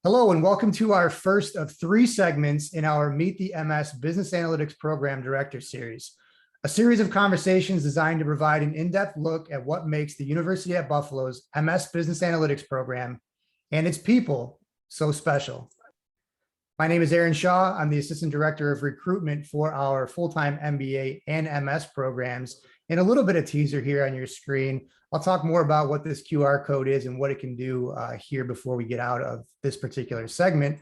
Hello, and welcome to our first of three segments in our Meet the MS Business Analytics Program Director series, a series of conversations designed to provide an in-depth look at what makes the University at Buffalo's MS Business Analytics program and its people so special. My name is Aaron Shaw. I'm the Assistant Director of Recruitment for our full-time MBA and MS programs. And a little bit of teaser here on your screen. I'll talk more about what this QR code is and what it can do here before we get out of this particular segment.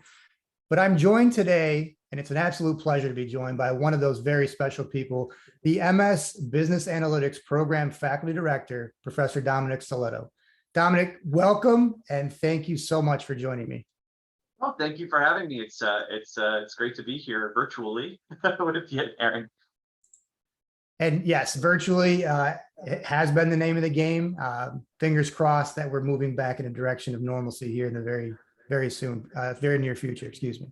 But I'm joined today, and it's an absolute pleasure to be joined by one of those very special people, the MS Business Analytics Program Faculty Director, Professor Sellitto. Dominic, welcome, and thank you so much for joining me. Well, thank you for having me. It's great to be here virtually with you, Aaron. And yes, virtually it has been the name of the game. Fingers crossed that we're moving back in a direction of normalcy here in the very near future, excuse me.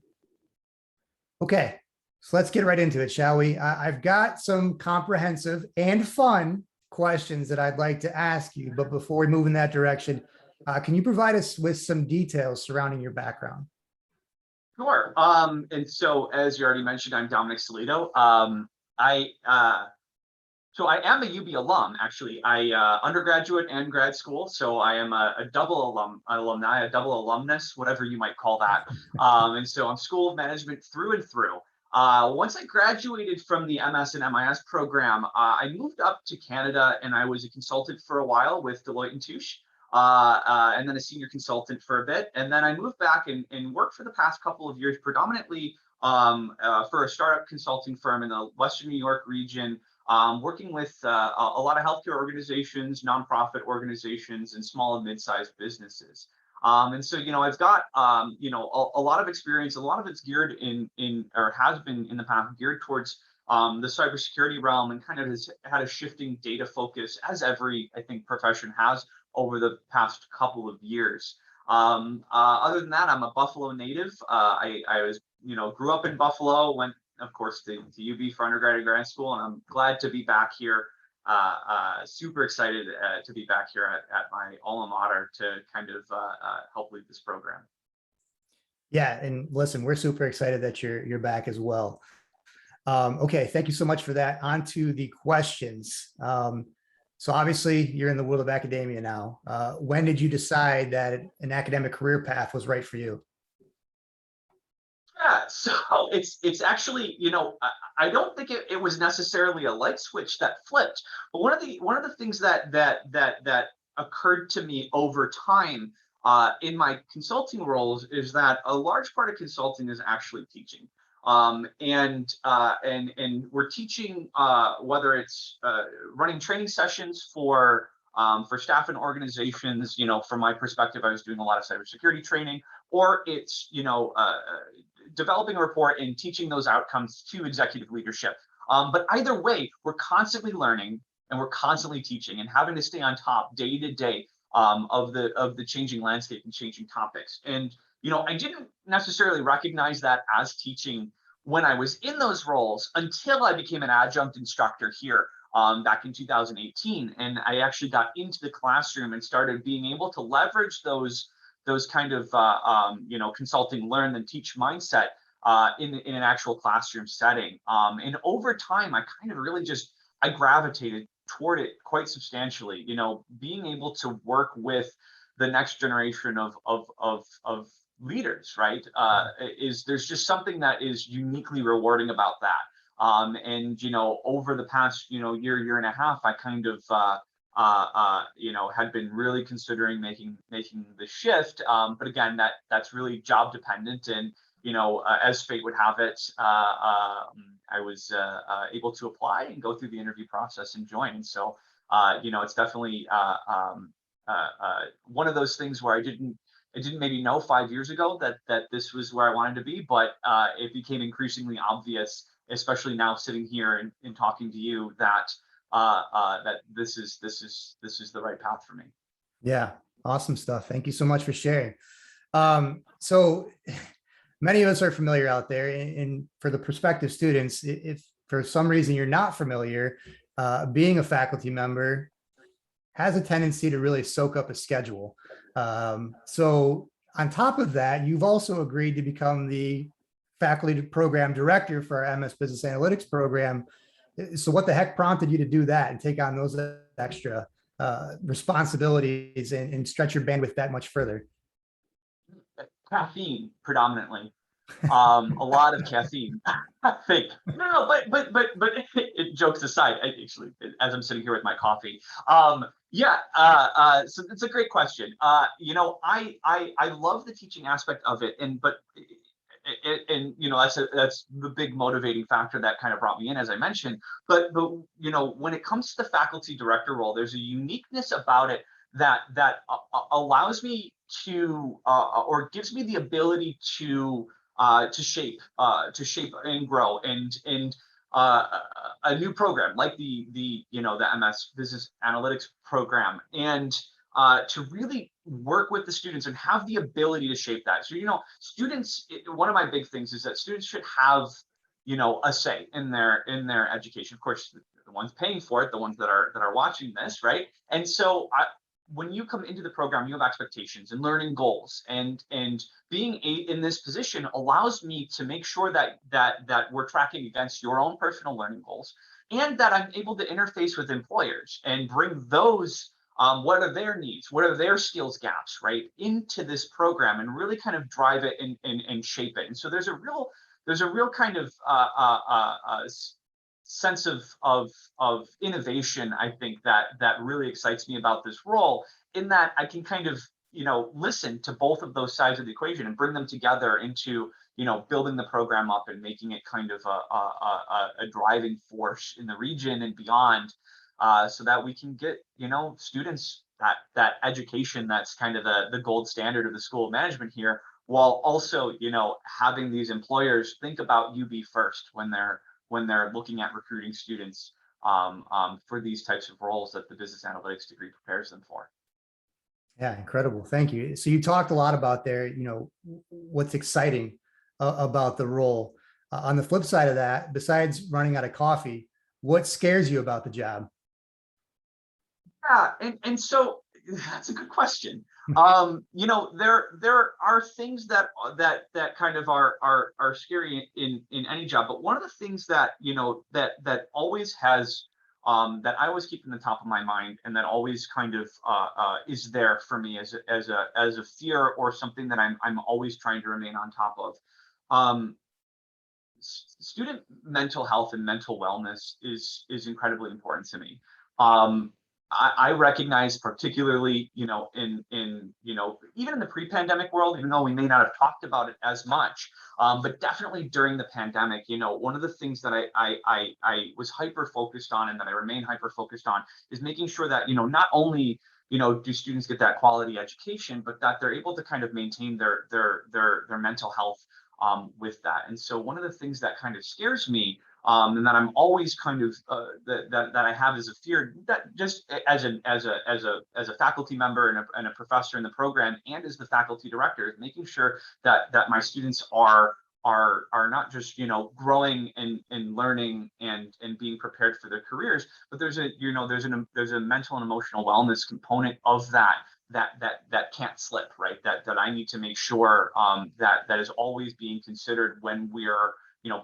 Okay, so let's get right into it, shall we? I've got some comprehensive and fun questions that I'd like to ask you, but before we move in that direction, can you provide us with some details surrounding your background? Sure. And so, as you already mentioned, I'm Dominic Sellitto. So I am a UB alum, actually. I undergraduate and grad school, so I am a double alumni, a double alumnus, whatever you might call that. And so I'm School of Management through and through. Once I graduated from the MS and MIS program, I moved up to Canada and I was a consultant for a while with Deloitte & Touche, and then a senior consultant for a bit. And then I moved back and worked for the past couple of years, predominantly for a startup consulting firm in the Western New York region, working with a lot of healthcare organizations, nonprofit organizations, and small and mid-sized businesses. And so, I've got, a lot of experience. A lot of it's geared or has been in the past geared towards the cybersecurity realm, and kind of has had a shifting data focus, as every, I think, profession has over the past couple of years. Other than that, I'm a Buffalo native. I was, grew up in Buffalo, went, of course, to UB for undergrad and grad school, and I'm glad to be back here. Super excited to be back here at my alma mater to kind of help lead this program. Yeah, and listen, we're super excited that you're back as well. Okay, thank you so much for that. On to the questions. So obviously, you're in the world of academia now. When did you decide that an academic career path was right for you? Yeah, so it's actually, I don't think it was necessarily a light switch that flipped, but one of the things that occurred to me over time in my consulting roles is that a large part of consulting is actually teaching. And we're teaching, whether it's running training sessions for staff and organizations. From my perspective, I was doing a lot of cybersecurity training, or it's developing a report and teaching those outcomes to executive leadership. But either way, we're constantly learning and we're constantly teaching and having to stay on top day to day of the changing landscape and changing topics. And I didn't necessarily recognize that as teaching when I was in those roles until I became an adjunct instructor here back in 2018. And I actually got into the classroom and started being able to leverage those kind of consulting, learn, and teach mindset in an actual classroom setting. And over time, I kind of really I gravitated toward it quite substantially. Being able to work with the next generation of leaders, right? There's just something that is uniquely rewarding about that. And over the past year and a half, I kind of had been really considering making the shift. But again, that's really job dependent. And, as fate would have it, I was able to apply and go through the interview process and join. And so, it's definitely one of those things where I didn't maybe know 5 years ago that this was where I wanted to be, but it became increasingly obvious, especially now sitting here and talking to you, that this is the right path for me. Yeah, awesome stuff. Thank you so much for sharing. So many of us are familiar out there, and for the prospective students, if for some reason you're not familiar, being a faculty member has a tendency to really soak up a schedule. So On top of that, you've also agreed to become the faculty program director for our MS Business Analytics program. So what the heck prompted you to do that and take on those extra responsibilities and stretch your bandwidth that much further? Caffeine predominantly. A lot of caffeine. Fake. No, but jokes aside, actually, as I'm sitting here with my coffee, yeah. So it's a great question. I love the teaching aspect of it, that's the big motivating factor that kind of brought me in, as I mentioned. But when it comes to the faculty director role, there's a uniqueness about it that allows me to or gives me the ability to shape and grow and a new program like the MS Business Analytics program, and to really work with the students and have the ability to shape that. So students, one of my big things is that students should have a say in their education. Of course, the ones paying for it, the ones that are watching this, right? And so when you come into the program, you have expectations and learning goals, and being in this position allows me to make sure that we're tracking against your own personal learning goals, and that I'm able to interface with employers and bring those what are their needs, what are their skills gaps, right, into this program, and really kind of drive it and shape it. And so there's a real kind of sense of innovation, I think, that really excites me about this role, in that I can kind of listen to both of those sides of the equation and bring them together into building the program up and making it kind of a driving force in the region and beyond, so that we can get students that education that's kind of the gold standard of the School of Management here, while also having these employers think about UB first when they're looking at recruiting students for these types of roles that the business analytics degree prepares them for. Yeah, incredible. Thank you. So you talked a lot about there, what's exciting about the role. On the flip side of that, besides running out of coffee, what scares you about the job? Yeah, and so that's a good question. There are things that kind of are scary in any job, but one of the things that that always has that I always keep in the top of my mind, and that always kind of is there for me as a fear, or something that I'm always trying to remain on top of. Student mental health and mental wellness is incredibly important to me. I recognize, particularly, in even in the pre-pandemic world, even though we may not have talked about it as much, but definitely during the pandemic, one of the things that I was hyper focused on, and that I remain hyper focused on, is making sure that not only do students get that quality education, but that they're able to kind of maintain their mental health with that. And so one of the things that kind of scares me, and that I'm always kind of that I have as a fear, that just as a faculty member and a professor in the program, and as the faculty director, making sure that my students are not just growing and learning and being prepared for their careers, but there's a mental and emotional wellness component of that can't slip, right? That I need to make sure that is always being considered when we are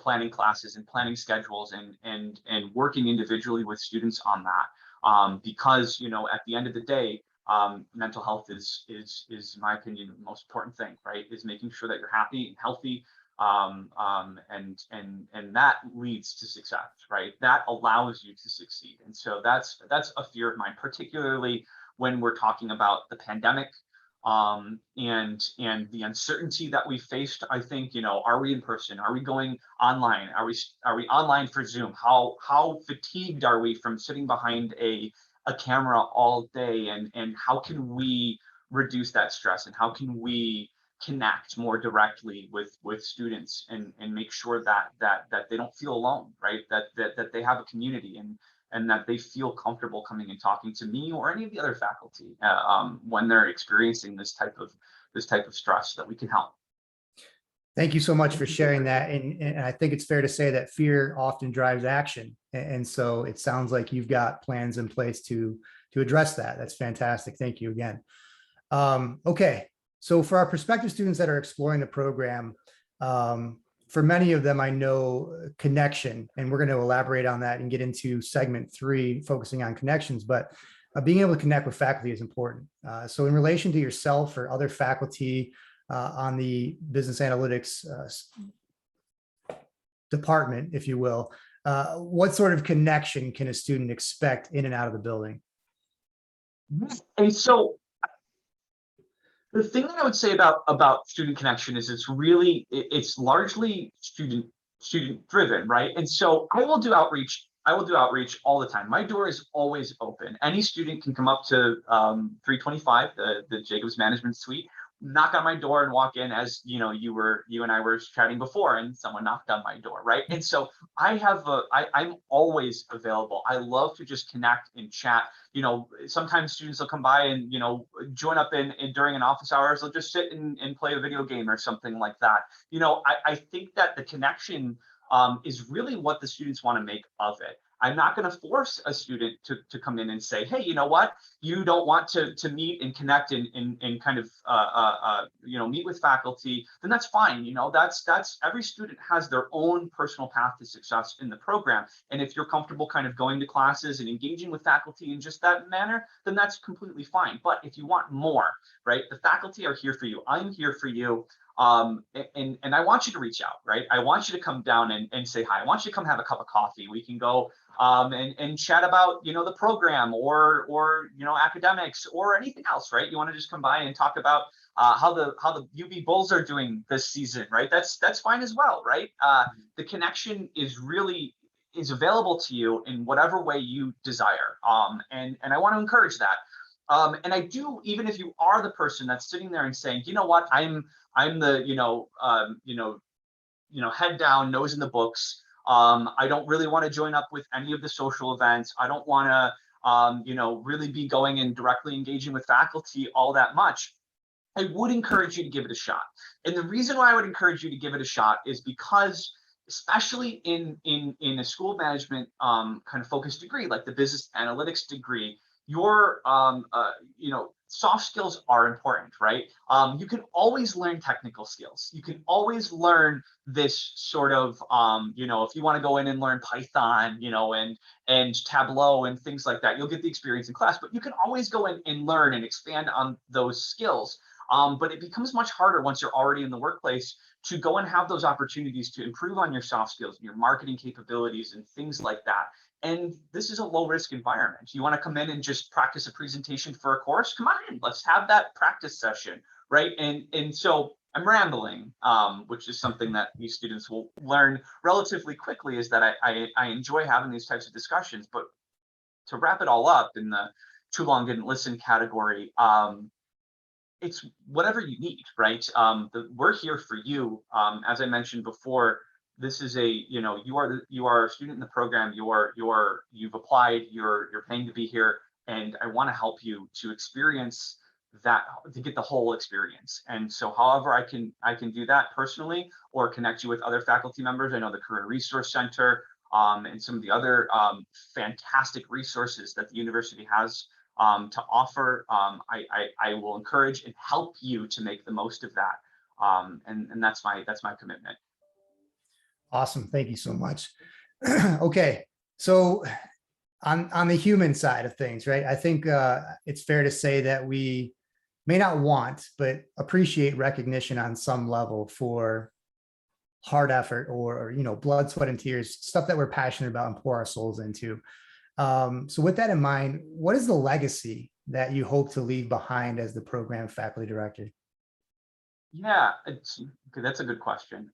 planning classes and planning schedules and working individually with students on that, because at the end of the day, mental health is in my opinion the most important thing, right? Is making sure that you're happy and healthy, and that leads to success, right? That allows you to succeed. And so that's a fear of mine, particularly when we're talking about the pandemic, and the uncertainty that we faced. I think, are we in person? Are we going online? Are we online for Zoom? How fatigued are we from sitting behind a camera all day? And how can we reduce that stress? And how can we connect more directly with students and make sure that they don't feel alone, right? That they have a community, and that they feel comfortable coming and talking to me or any of the other faculty when they're experiencing this type of stress, that we can help. Thank you so much for sharing that. And I think it's fair to say that fear often drives action. And so it sounds like you've got plans in place to address that. That's fantastic. Thank you again. Okay. So for our prospective students that are exploring the program, for many of them, I know connection, and we're going to elaborate on that and get into segment 3, focusing on connections, but being able to connect with faculty is important. So in relation to yourself or other faculty on the business analytics department, if you will, what sort of connection can a student expect in and out of the building? And so the thing that I would say about student connection is it's largely student driven, right? And so I will do outreach. I will do outreach all the time. My door is always open. Any student can come up to 325, the Jacobs Management Suite, knock on my door and walk in, as you know, you and I were chatting before, and someone knocked on my door, right? And so I'm always available. I love to just connect and chat. You know, sometimes students will come by and, you know, join up in during an office hours. They'll just sit and play a video game or something like that. You know, I think that the connection is really what the students want to make of it. I'm not going to force a student to come in and say, hey, you know what, you don't want to meet and connect and kind of you know, meet with faculty, then that's fine. You know, that's every student has their own personal path to success in the program. And if you're comfortable kind of going to classes and engaging with faculty in just that manner, then that's completely fine. But if you want more, right, the faculty are here for you. I'm here for you. And I want you to reach out, right? I want you to come down and say hi. I want you to come have a cup of coffee. We can go and chat about, you know, the program or you know, academics or anything else, right? You want to just come by and talk about how the UB Bulls are doing this season, right? That's fine as well, right? The connection is available to you in whatever way you desire, and I want to encourage that. And I do, even if you are the person that's sitting there and saying, you know what, I'm the, head down, nose in the books. I don't really want to join up with any of the social events. I don't want to, really be going and directly engaging with faculty all that much. I would encourage you to give it a shot. And the reason why I would encourage you to give it a shot is because, especially in a school management kind of focused degree, like the business analytics degree, your soft skills are important, right? You can always learn technical skills. You can always learn this sort of, if you want to go in and learn Python, and Tableau and things like that, you'll get the experience in class, but you can always go in and learn and expand on those skills. But it becomes much harder once you're already in the workplace to go and have those opportunities to improve on your soft skills and your marketing capabilities and things like that. And this is a low risk environment. You want to come in and just practice a presentation for a course? Come on in, let's have that practice session, right? And so I'm rambling, which is something that these students will learn relatively quickly, is that I enjoy having these types of discussions. But to wrap it all up in the too long didn't listen category, it's whatever you need, right? We're here for you. As I mentioned before, this is you are a student in the program. You've applied. You're paying to be here, and I want to help you to experience that, to get the whole experience. And so, however I can do that personally, or connect you with other faculty members. I know the Career Resource Center and some of the other fantastic resources that the university has to offer. I will encourage and help you to make the most of that, and that's my commitment. Awesome, thank you so much. Okay, so on the human side of things, right? I think it's fair to say that we may not want, but appreciate recognition on some level for hard effort or blood, sweat, and tears, stuff that we're passionate about and pour our souls into. So with that in mind, what is the legacy that you hope to leave behind as the program faculty director? Yeah, that's a good question.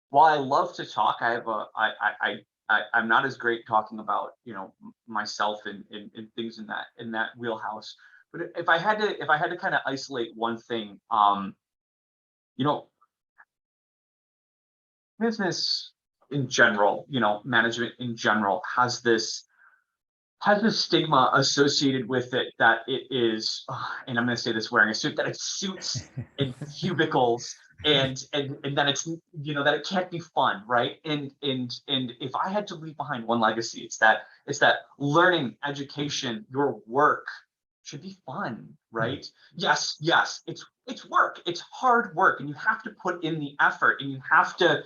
While I love to talk, I'm not as great talking about myself and things in that wheelhouse. But if I had to kind of isolate one thing, business in general, management in general has this stigma associated with it that it is, and I'm going to say this wearing a suit, that it's suits and cubicles and that it's that it can't be fun, right? And if I had to leave behind one legacy, it's that learning, education, your work should be fun, right? Yes, yes, it's work. It's hard work, and you have to put in the effort, and you have to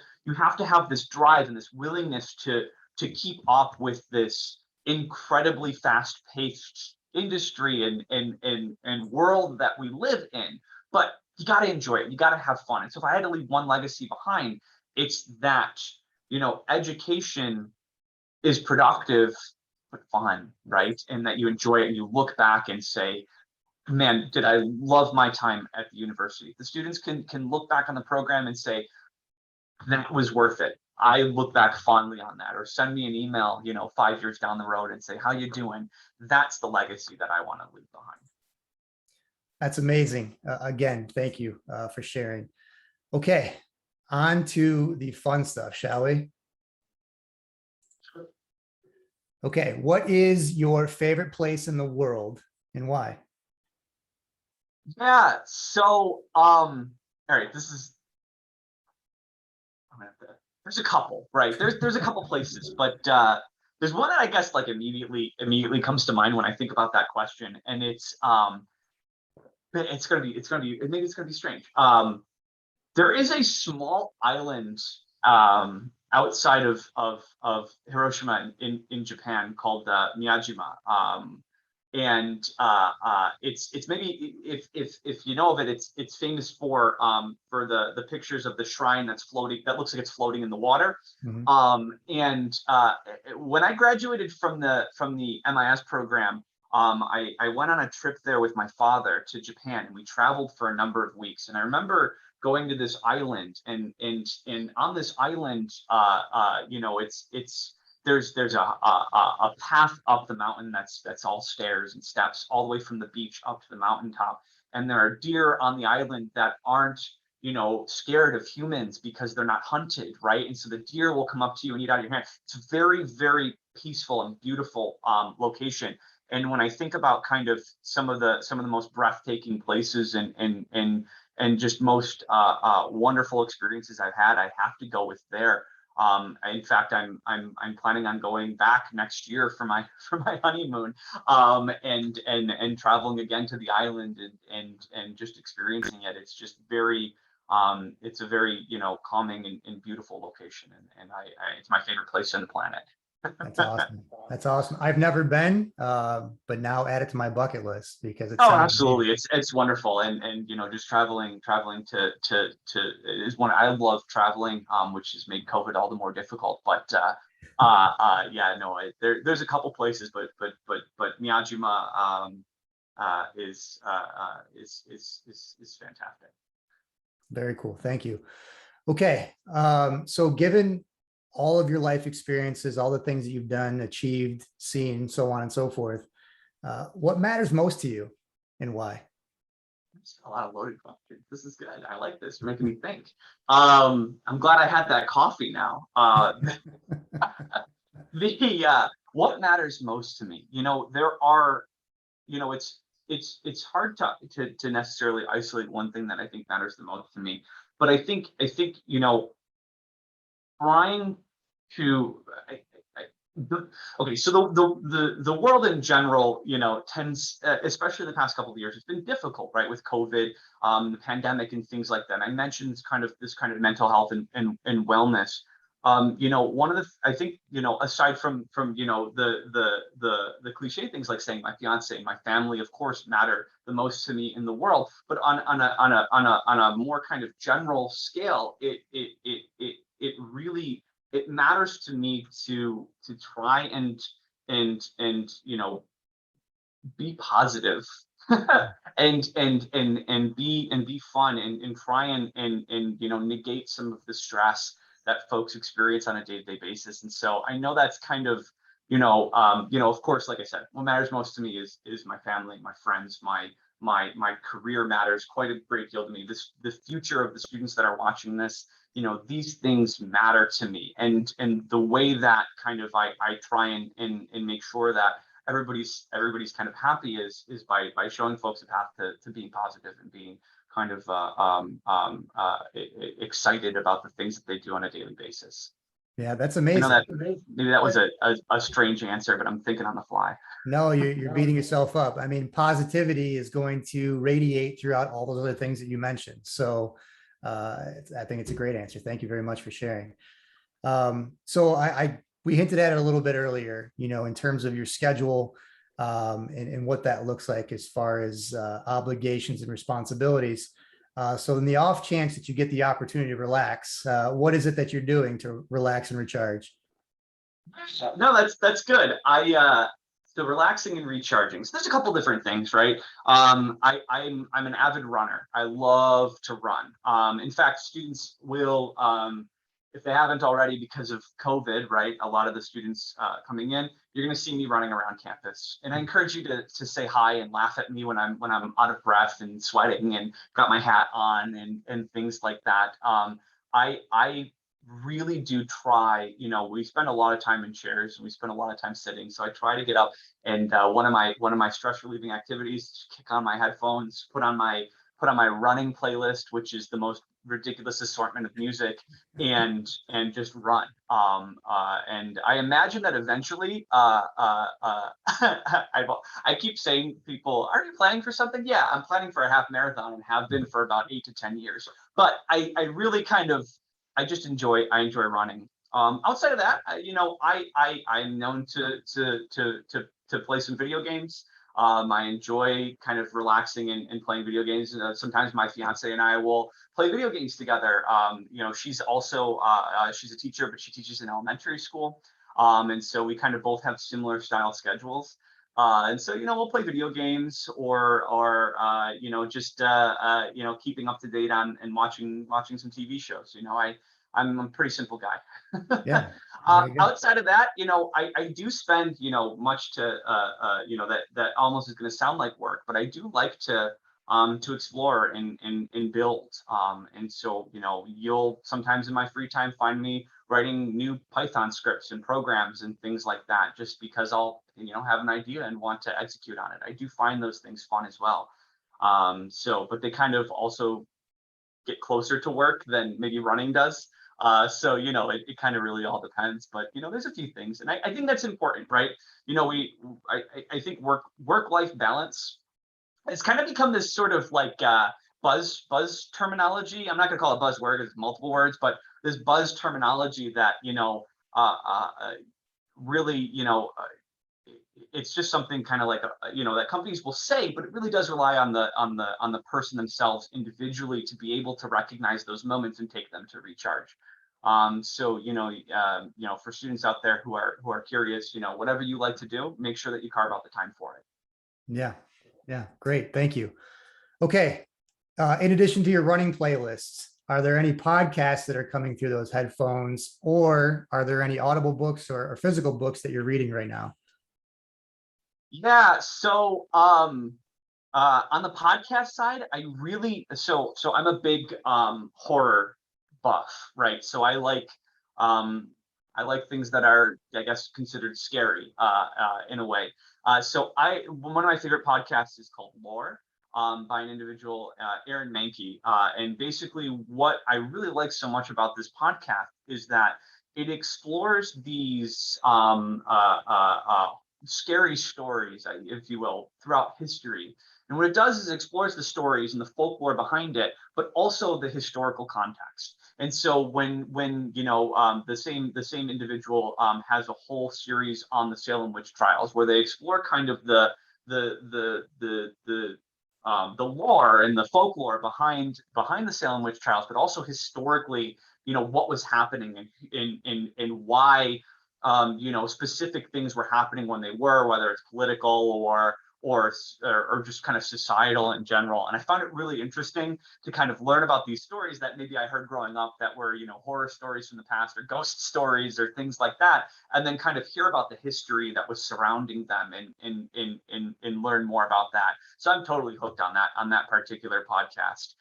have this drive and this willingness to keep up with this incredibly fast-paced industry and world that we live in. But you got to enjoy it. You got to have fun. And so if I had to leave one legacy behind, it's that, education is productive but fun, right? And that you enjoy it and you look back and say, man, did I love my time at the university? The students can look back on the program and say, that was worth it. I look back fondly on that, or send me an email, 5 years down the road and say, how you doing? That's the legacy that I want to leave behind. That's amazing. Again, thank you for sharing. Okay, on to the fun stuff, shall we? Sure. Okay, what is your favorite place in the world and why? Yeah, so all right, there's a couple, right? There's a couple places, but there's one that I guess like immediately comes to mind when I think about that question, and maybe it's gonna be strange. There is a small island outside of Hiroshima in Japan called Miyajima. It's maybe, if you know of it, it's famous for the pictures of the shrine that's floating, that looks like it's floating in the water. When I graduated from the MIS program, I went on a trip there with my father to Japan, and we traveled for a number of weeks. And I remember going to this island, and on this island, there's a path up the mountain that's all stairs and steps all the way from the beach up to the mountaintop. And there are deer on the island that aren't, scared of humans because they're not hunted, right? And so the deer will come up to you and eat out of your hand. It's a very, very peaceful and beautiful location. And when I think about kind of some of the most breathtaking places and just most wonderful experiences I've had, I have to go with there. In fact, I'm planning on going back next year for my honeymoon, and traveling again to the island and just experiencing it. It's just very it's a very calming and beautiful location, and it's my favorite place on the planet. That's awesome. That's awesome. I've never been, but now add it to my bucket list because it Oh, sounds absolutely. amazing. It's wonderful. And just traveling to is one. I love traveling, which has made COVID all the more difficult. But yeah, no, there's a couple places, but Miyajima is fantastic. Very cool. Thank you. Okay. So given all of your life experiences, all the things that you've done, achieved, seen, so on and so forth, what matters most to you and why? A lot of loaded questions. This is good. I like this. You're making me think. I'm glad I had that coffee now. What matters most to me? There are, it's hard to necessarily isolate one thing that I think matters the most to me. But I think trying to okay, so the world in general, tends, especially the past couple of years, it's been difficult, right, with COVID, the pandemic, and things like that. I mentioned this kind of mental health and wellness. One of the, I think, aside from the cliche things like saying my fiance, my family, of course, matter the most to me in the world, but on a more kind of general scale, it really, it matters to me to try and be positive and be fun and try and negate some of the stress that folks experience on a day-to-day basis. And so I know that's kind of of course, like I said, what matters most to me is my family, my friends, my career matters quite a great deal to me. The future of the students that are watching this, these things matter to me, and the way that kind of I try and make sure that everybody's kind of happy is by showing folks a path to being positive and being kind of excited about the things that they do on a daily basis. Yeah, that's I know amazing. that maybe that was a strange answer, but I'm thinking on the fly. No, you're beating yourself up. I mean, positivity is going to radiate throughout all those other things that you mentioned. So I think it's a great answer. Thank you very much for sharing. So we hinted at it a little bit earlier, in terms of your schedule, and what that looks like as far as obligations and responsibilities. So in the off chance that you get the opportunity to relax, what is it that you're doing to relax and recharge? No, that's good. So relaxing and recharging. So there's a couple different things, right? I'm an avid runner. I love to run. In fact, students will, if they haven't already because of COVID, right? A lot of the students coming in, you're going to see me running around campus, and I encourage you to say hi and laugh at me when I'm out of breath and sweating and got my hat on and things like that. I really do try, we spend a lot of time in chairs and we spend a lot of time sitting, so I try to get up, and one of my stress relieving activities is kick on my headphones, put on my running playlist, which is the most ridiculous assortment of music, and just run. And I imagine that eventually, I keep saying, people, are you planning for something? Yeah, I'm planning for a half marathon and have been for about 8 to 10 years. But I really I just enjoy running. Outside of that, I'm known to play some video games. I enjoy kind of relaxing and playing video games. Sometimes my fiance and I will play video games together. She's also she's a teacher, but she teaches in elementary school, and so we kind of both have similar style schedules. And so we'll play video games, or just keeping up to date on and watching some TV shows. I'm a pretty simple guy. Yeah, very good. Outside of that, I do spend, much to, that almost is going to sound like work, but I do like to explore and build. And so, you'll sometimes in my free time find me writing new Python scripts and programs and things like that, just because I'll, have an idea and want to execute on it. I do find those things fun as well. But they kind of also get closer to work than maybe running does. So it kind of really all depends, but there's a few things, and I think that's important, right? I think work-life balance has kind of become this sort of like buzz terminology. I'm not going to call it buzzword, it's multiple words, but this buzz terminology that really it's just something kind of like that companies will say, but it really does rely on the person themselves individually to be able to recognize those moments and take them to recharge. So for students out there who are curious, whatever you like to do, make sure that you carve out the time for it. Yeah. Yeah. Great. Thank you. Okay. In addition to your running playlists, are there any podcasts that are coming through those headphones, or are there any audible books or physical books that you're reading right now? Yeah. So on the podcast side, so I'm a big horror buff, right? So I like things that are, I guess, considered scary in a way. So one of my favorite podcasts is called Lore, by an individual, Aaron Mahnke. And basically what I really like so much about this podcast is that it explores these scary stories, if you will, throughout history. And what it does is it explores the stories and the folklore behind it, but also the historical context. And so when the same individual has a whole series on the Salem witch trials, where they explore kind of the lore and the folklore behind the Salem witch trials, but also historically, what was happening and why specific things were happening when they were, whether it's political or just kind of societal in general. And I found it really interesting to kind of learn about these stories that maybe I heard growing up that were, horror stories from the past or ghost stories or things like that, and then kind of hear about the history that was surrounding them and learn more about that. So I'm totally hooked on that particular podcast.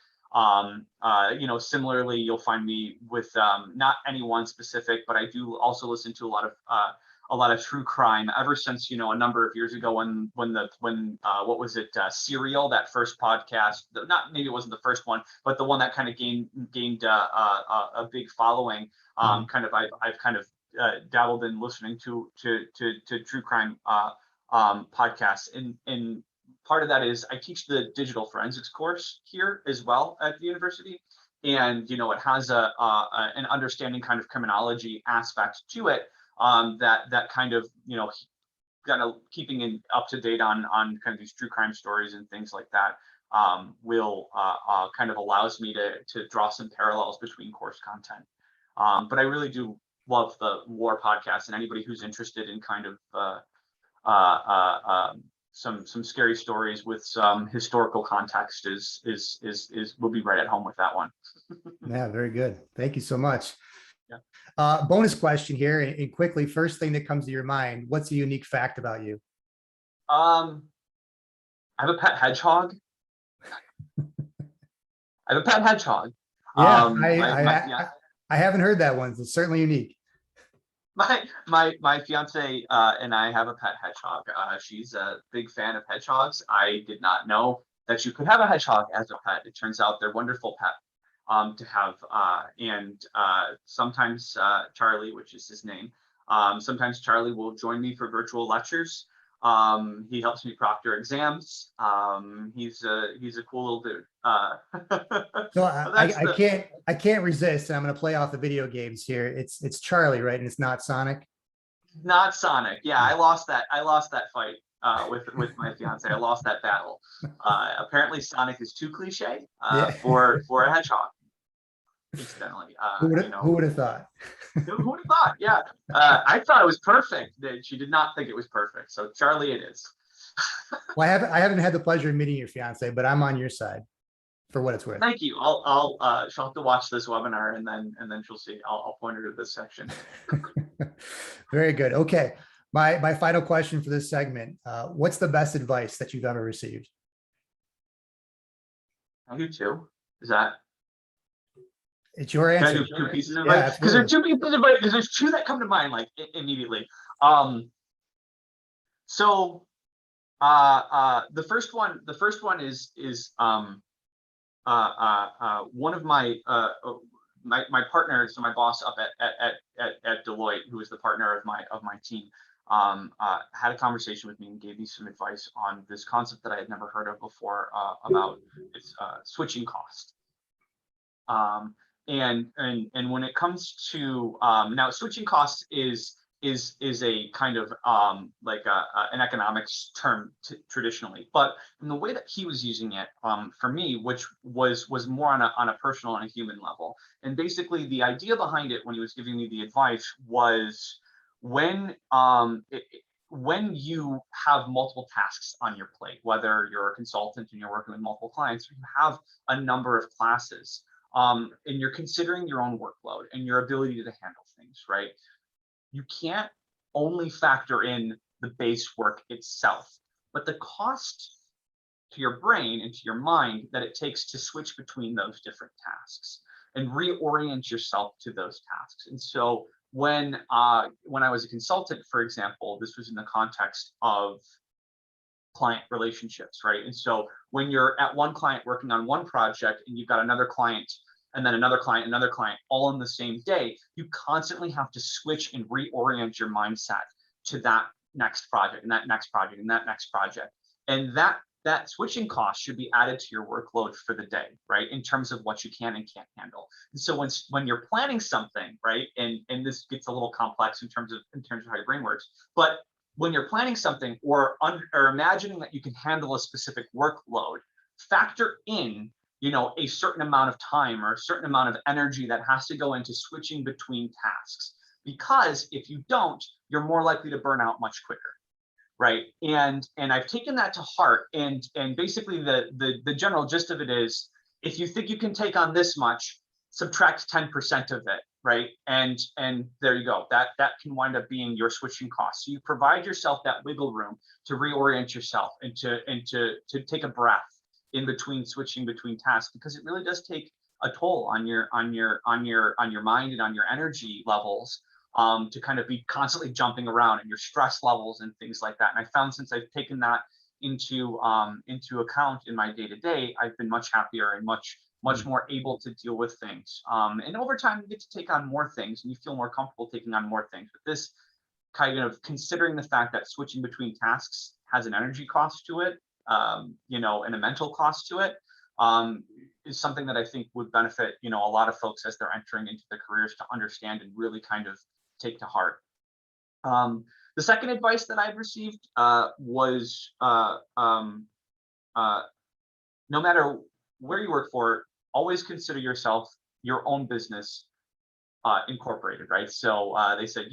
Similarly, you'll find me with not any one specific, but I do also listen to a lot a lot of true crime ever since, a number of years ago when what was it, Serial, that first podcast, not, maybe it wasn't the first one, but the one that kind of gained a big following. Kind of, I've kind of dabbled in listening to true crime podcasts, and part of that is I teach the digital forensics course here as well at the university, and it has an understanding kind of criminology aspect to it, that kind of keeping up to date on kind of these true crime stories and things like that, will kind of allows me to draw some parallels between course content. But I really do love the war podcast, and anybody who's interested in kind of some scary stories with some historical context will be right at home with that one. Yeah, very good. Thank you so much. Yeah. Bonus question here, and quickly, first thing that comes to your mind, what's a unique fact about you? I have a pet hedgehog. Yeah, I haven't heard that one. It's certainly unique. My fiance and I have a pet hedgehog. She's a big fan of hedgehogs. I did not know that you could have a hedgehog as a pet. It turns out they're wonderful pet to have. And sometimes Charlie, which is his name, sometimes Charlie will join me for virtual lectures. He helps me proctor exams. He's a cool little dude. So I can't resist. And I'm going to play off the video games here. It's Charlie, right? And it's not Sonic. Not Sonic. Yeah, I lost that fight with my fiance. I lost that battle. Apparently Sonic is too cliche for a hedgehog. Incidentally, who would have thought? Who would have thought? Yeah, I thought it was perfect. She did not think it was perfect. So Charlie, it is. Well, I haven't had the pleasure of meeting your fiance, but I'm on your side for what it's worth. Thank you. She'll have to watch this webinar, and then she'll see. I'll point her to this section. Very good. Okay, my final question for this segment: what's the best advice that you've ever received? I do too. Is that? It's your answer. Can I do two pieces of advice? Because there are two pieces of advice. Because there's two that come to mind like immediately. So the first one is one of my partner, so my boss up at Deloitte, who is the partner of my team, had a conversation with me and gave me some advice on this concept that I had never heard of before, about its switching cost. And when it comes to now, switching costs is a kind of like an economics term traditionally, but in the way that he was using it, for me, which was more on a personal and a human level. And basically the idea behind it when he was giving me the advice was when you have multiple tasks on your plate, whether you're a consultant and you're working with multiple clients, or you have a number of classes, and you're considering your own workload and your ability to handle things, right? You can't only factor in the base work itself, but the cost to your brain and to your mind that it takes to switch between those different tasks and reorient yourself to those tasks. And so when I was a consultant, for example, this was in the context of client relationships, right? And so when you're at one client working on one project and you've got another client and then another client, all in the same day, you constantly have to switch and reorient your mindset to that next project and that next project and that next project. And that switching cost should be added to your workload for the day, right? In terms of what you can and can't handle. And so when you're planning something, right, and this gets a little complex in terms of how your brain works, but when you're planning something or imagining that you can handle a specific workload, factor in, a certain amount of time or a certain amount of energy that has to go into switching between tasks. Because if you don't, you're more likely to burn out much quicker, right? And I've taken that to heart. And basically the general gist of it is, if you think you can take on this much, subtract 10% of it, right? And there you go. That can wind up being your switching cost. So you provide yourself that wiggle room to reorient yourself and to take a breath in between switching between tasks, because it really does take a toll on your mind and on your energy levels to kind of be constantly jumping around and your stress levels and things like that. And I found since I've taken that into account in my day-to-day, I've been much happier and much more able to deal with things. And over time, you get to take on more things and you feel more comfortable taking on more things. But this kind of considering the fact that switching between tasks has an energy cost to it, and a mental cost to it, is something that I think would benefit, a lot of folks as they're entering into their careers to understand and really kind of take to heart. The second advice that I've received was no matter where you work for, always consider yourself your own business incorporated, right? So they said,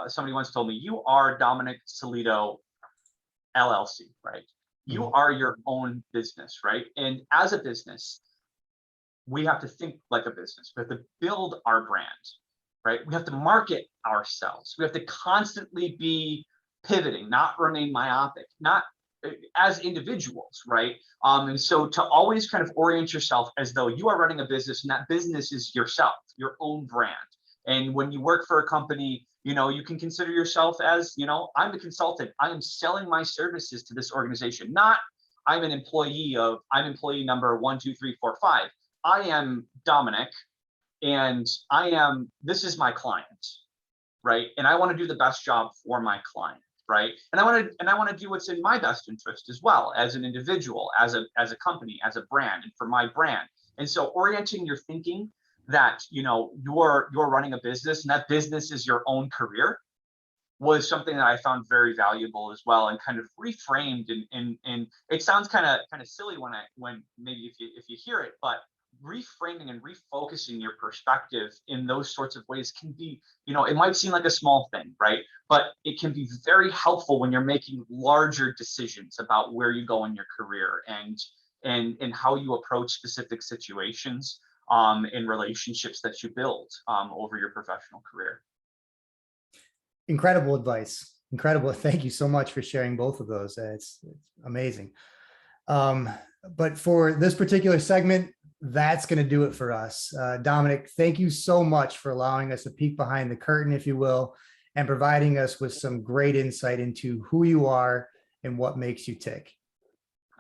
somebody once told me, you are Dominic Sellitto LLC, right? You are your own business, right? And as a business, we have to think like a business. We have to build our brand, right? We have to market ourselves. We have to constantly be pivoting, not remain myopic, not as individuals, right? And so to always kind of orient yourself as though you are running a business and that business is yourself, your own brand. And when you work for a company, you can consider yourself as, I'm the consultant. I am selling my services to this organization, not I'm employee number 1, 2, 3, 4, 5. I am Dominic and this is my client, right? And I want to do the best job for my client, right? And I want to do what's in my best interest as well, as an individual, as a company, as a brand, and for my brand. And so orienting your thinking that you're running a business and that business is your own career was something that I found very valuable as well, and kind of reframed. And it sounds kind of silly when maybe if you hear it, but reframing and refocusing your perspective in those sorts of ways can be, it might seem like a small thing, right? But it can be very helpful when you're making larger decisions about where you go in your career and how you approach specific situations in relationships that you build over your professional career. Incredible advice. Incredible. Thank you so much for sharing both of those. It's amazing. But for this particular segment, that's going to do it for us. Dominic, thank you so much for allowing us a peek behind the curtain, if you will, and providing us with some great insight into who you are and what makes you tick.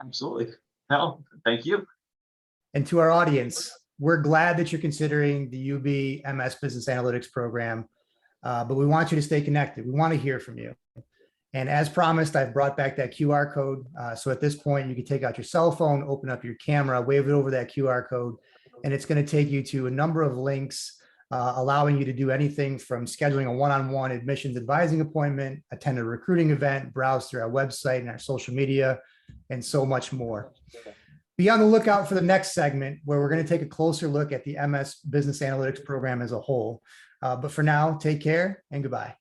Absolutely. No, thank you. And to our audience, we're glad that you're considering the UB MS Business Analytics program, but we want you to stay connected. We want to hear from you. And as promised, I've brought back that QR code. So at this point, you can take out your cell phone, open up your camera, wave it over that QR code, and it's going to take you to a number of links, allowing you to do anything from scheduling a one-on-one admissions advising appointment, attend a recruiting event, browse through our website and our social media, and so much more. Be on the lookout for the next segment, where we're going to take a closer look at the MS Business Analytics program as a whole. But for now, take care and goodbye.